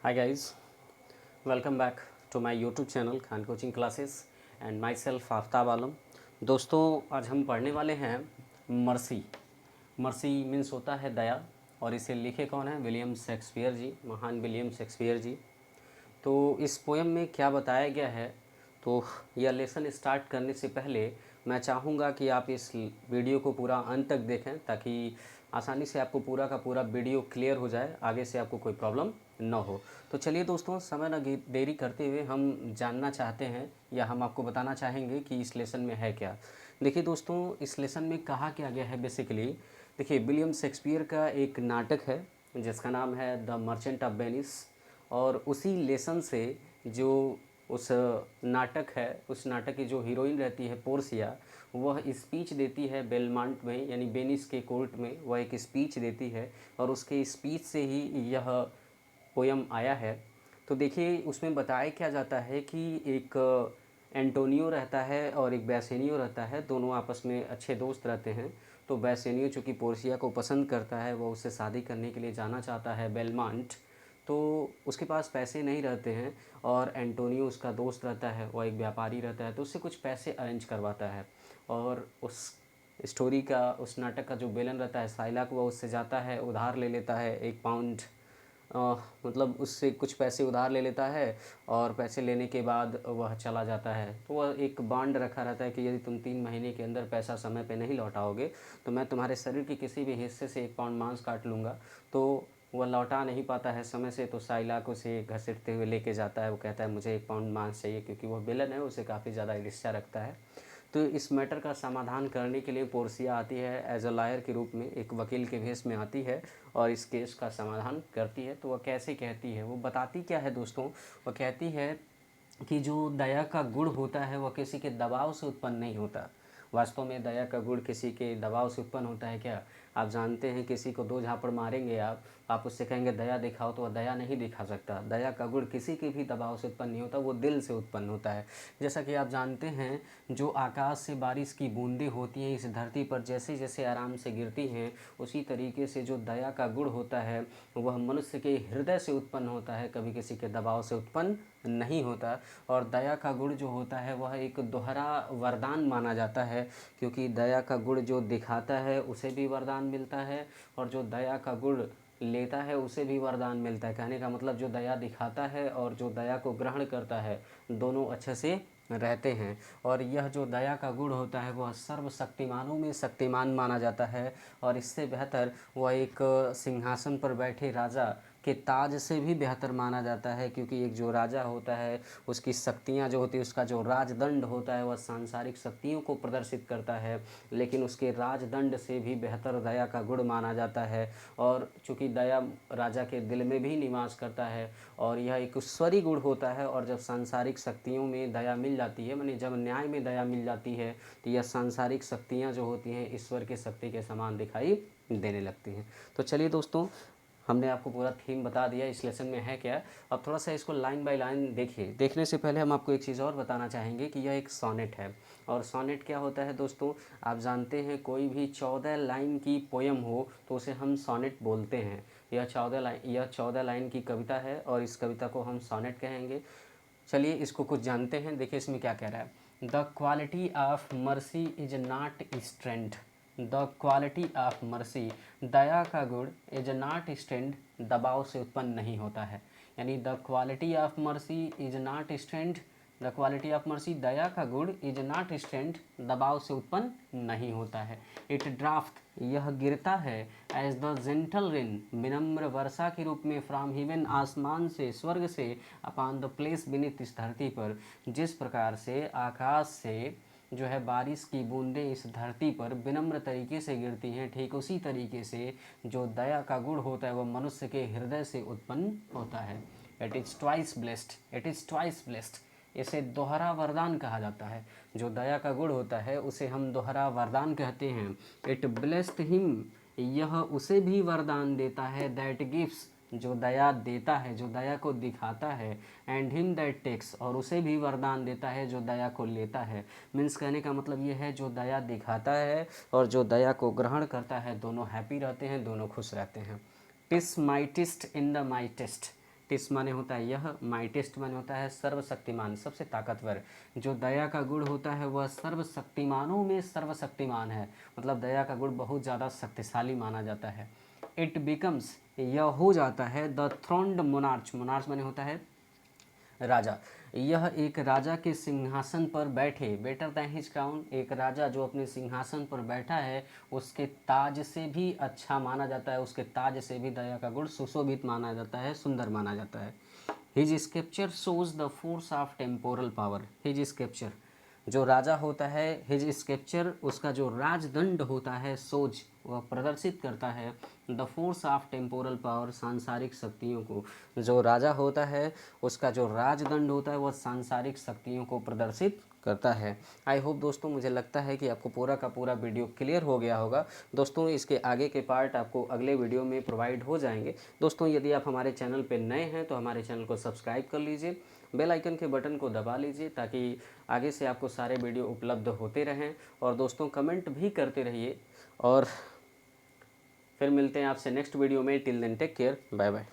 Hi guys, welcome back to my YouTube channel Khan coaching classes and myself Aftab Alam. दोस्तों आज हम पढ़ने वाले हैं मर्सी। मर्सी मीन्स होता है दया, और इसे लिखे कौन है? विलियम शेक्सपियर जी, महान विलियम शेक्सपियर जी। तो इस पोएम में क्या बताया गया है, तो यह लेसन स्टार्ट करने से पहले मैं चाहूँगा कि आप इस वीडियो को पूरा अंत तक देखें, ताकि आसानी से आपको पूरा का पूरा वीडियो क्लियर हो जाए, आगे से आपको कोई प्रॉब्लम ना हो। तो चलिए दोस्तों, समय न देरी करते हुए हम जानना चाहते हैं या हम आपको बताना चाहेंगे कि इस लेसन में है क्या। देखिए दोस्तों, इस लेसन में कहा क्या गया है बेसिकली। देखिए, विलियम शेक्सपियर का एक नाटक है जिसका नाम है द मर्चेंट ऑफ वेनिस, और उसी लेसन से जो उस नाटक है, उस नाटक की जो हीरोइन रहती है पोर्सिया, वह स्पीच देती है बेलमांट में, यानी वेनिस के कोर्ट में वह एक स्पीच देती है, और उसके स्पीच से ही यह पोयम आया है। तो देखिए, उसमें बताया क्या जाता है कि एक एंटोनियो रहता है और एक बैसेनियो रहता है, दोनों आपस में अच्छे दोस्त रहते हैं। तो बैसेनियो चूँकि पोर्सिया को पसंद करता है, वो उससे शादी करने के लिए जाना चाहता है बेलमांट, तो उसके पास पैसे नहीं रहते हैं, और एंटोनियो उसका दोस्त रहता है, वह एक व्यापारी रहता है, तो उससे कुछ पैसे अरेंज करवाता है। और उस स्टोरी का, उस नाटक का जो विलन रहता है साइलाक, वह उससे जाता है, उधार ले लेता है 1 पाउंड, मतलब उससे कुछ पैसे उधार ले लेता है, और पैसे लेने के बाद वह चला जाता है। तो वह एक बॉन्ड रखा रहता है कि यदि तुम 3 महीने के अंदर पैसा समय पे नहीं लौटाओगे तो मैं तुम्हारे शरीर के किसी भी हिस्से से 1 पाउंड मांस काट लूँगा। तो वह लौटा नहीं पाता है समय से, तो साइलाक उसे घसीटते हुए लेके जाता है। वो कहता है मुझे 1 पाउंड मांस चाहिए, क्योंकि वह विलन है, उसे काफ़ी ज़्यादा ईर्ष्या रखता है। तो इस मैटर का समाधान करने के लिए पोर्सिया आती है एज अ लॉयर के रूप में, एक वकील के भेष में आती है, और इस केस का समाधान करती है। तो वह कैसे कहती है, वो बताती क्या है दोस्तों? वह कहती है कि जो दया का गुण होता है वह किसी के दबाव से उत्पन्न नहीं होता। वास्तव में दया का गुण किसी के दबाव से उत्पन्न होता है क्या? आप जानते हैं, किसी को 2 झापड़ मारेंगे आप उससे कहेंगे दया दिखाओ, तो वह दया नहीं दिखा सकता। दया का गुण किसी के भी दबाव से उत्पन्न नहीं होता, वो दिल से उत्पन्न होता है। जैसा कि आप जानते हैं, जो आकाश से बारिश की बूंदें होती हैं इस धरती पर, जैसे जैसे आराम से गिरती हैं, उसी तरीके से जो दया का गुण होता है वह मनुष्य के हृदय से उत्पन्न होता है, कभी किसी के दबाव से उत्पन्न नहीं होता। और दया का गुण जो होता है वह एक दोहरा वरदान माना जाता है, क्योंकि दया का गुण जो दिखाता है उसे भी वरदान मिलता है, और जो दया का गुण लेता है उसे भी वरदान मिलता है। कहने का मतलब, जो दया दिखाता है और जो दया को ग्रहण करता है, दोनों अच्छे से रहते हैं। और यह जो दया का गुण होता है वह सर्वशक्तिमानों में शक्तिमान माना जाता है, और इससे बेहतर वह एक सिंहासन पर बैठे राजा के ताज से भी बेहतर माना जाता है, क्योंकि एक जो राजा होता है उसकी शक्तियाँ जो होती है, उसका जो राजदंड होता है वह सांसारिक शक्तियों को प्रदर्शित करता है, लेकिन उसके राजदंड से भी बेहतर दया का गुण माना जाता है। और चूँकि दया राजा के दिल में भी निवास करता है, और यह एक ईश्वरी गुण होता है, और जब सांसारिक शक्तियों में दया मिल जाती है, माने जब न्याय में दया मिल जाती है, तो यह सांसारिक शक्तियाँ जो होती हैं ईश्वर की शक्ति के समान दिखाई देने लगती हैं। तो चलिए दोस्तों, हमने आपको पूरा थीम बता दिया इस लेसन में है क्या। अब थोड़ा सा इसको लाइन बाय लाइन देखिए। देखने से पहले हम आपको एक चीज़ और बताना चाहेंगे कि यह एक सोनेट है। और सोनेट क्या होता है दोस्तों? आप जानते हैं, कोई भी 14 लाइन की पोयम हो तो उसे हम सोनेट बोलते हैं। यह 14 लाइन की कविता है, और इस कविता को हम सोनेट कहेंगे। चलिए इसको कुछ जानते हैं। देखिए इसमें क्या कह रहा है। The quality of mercy is not strength. The quality of mercy, दया का गुण, इज नॉट स्ट्रेंथ, दबाव से उत्पन्न नहीं होता है। यानी the quality of mercy is not strength, the quality of mercy, दया का गुण, इज नॉट स्ट्रेंथ, दबाव से उत्पन्न नहीं होता है। इट ड्राफ्ट, यह गिरता है, एज द जेंटल रेन, विनम्र वर्षा के रूप में, फ्रॉम हेवन, आसमान से, स्वर्ग से, अपॉन द प्लेस, बीनीथ, इस धरती पर। जिस प्रकार से आकाश से जो है बारिश की बूंदें इस धरती पर विनम्र तरीके से गिरती हैं, ठीक उसी तरीके से जो दया का गुण होता है वह मनुष्य के हृदय से उत्पन्न होता है। It is twice blessed, it is twice blessed, इसे दोहरा वरदान कहा जाता है। जो दया का गुण होता है उसे हम दोहरा वरदान कहते हैं। इट ब्लेस्ड हिम, यह उसे भी वरदान देता है, दैट गिव्स, जो दया देता है, जो दया को दिखाता है, एंड हिम दैट टेक्स, और उसे भी वरदान देता है जो दया को लेता है। मीन्स कहने का मतलब ये है, जो दया दिखाता है और जो दया को ग्रहण करता है, दोनों हैप्पी रहते हैं, दोनों खुश रहते हैं। TISS माइटिस्ट in the mightiest, TISS माने होता है यह, माइटेस्ट माने होता है सर्वशक्तिमान, सबसे ताकतवर। जो दया का गुण होता है वह सर्वशक्तिमानों में सर्वशक्तिमान है, मतलब दया का गुण बहुत ज़्यादा शक्तिशाली माना जाता है। इट बिकम्स, यह हो जाता है द थ्रोन्ड मोनार्च, मोनार्च माने होता है राजा, यह एक राजा के सिंहासन पर बैठे, बेटर दैन हिज क्राउन, एक राजा जो अपने सिंहासन पर बैठा है उसके ताज से भी अच्छा माना जाता है, उसके ताज से भी दया का गुण सुशोभित माना जाता है, सुंदर माना जाता है। His scripture shows the force of temporal power, his scripture, जो राजा होता है, हिज स्क्रिप्चर, उसका जो राजदंड होता है, सोज, वह प्रदर्शित करता है the force of temporal power, सांसारिक शक्तियों को। जो राजा होता है उसका जो राजदंड होता है वह सांसारिक शक्तियों को प्रदर्शित करता है। आई होप दोस्तों, मुझे लगता है कि आपको पूरा का पूरा वीडियो क्लियर हो गया होगा। दोस्तों इसके आगे के पार्ट आपको अगले वीडियो में प्रोवाइड हो जाएंगे। दोस्तों यदि आप हमारे चैनल पर नए हैं तो हमारे चैनल को सब्सक्राइब कर लीजिए, बेल आइकन के बटन को दबा लीजिए ताकि आगे से आपको सारे वीडियो उपलब्ध होते रहें। और दोस्तों कमेंट भी करते रहिए, और फिर मिलते हैं आपसे नेक्स्ट वीडियो में। Till then take care, bye bye.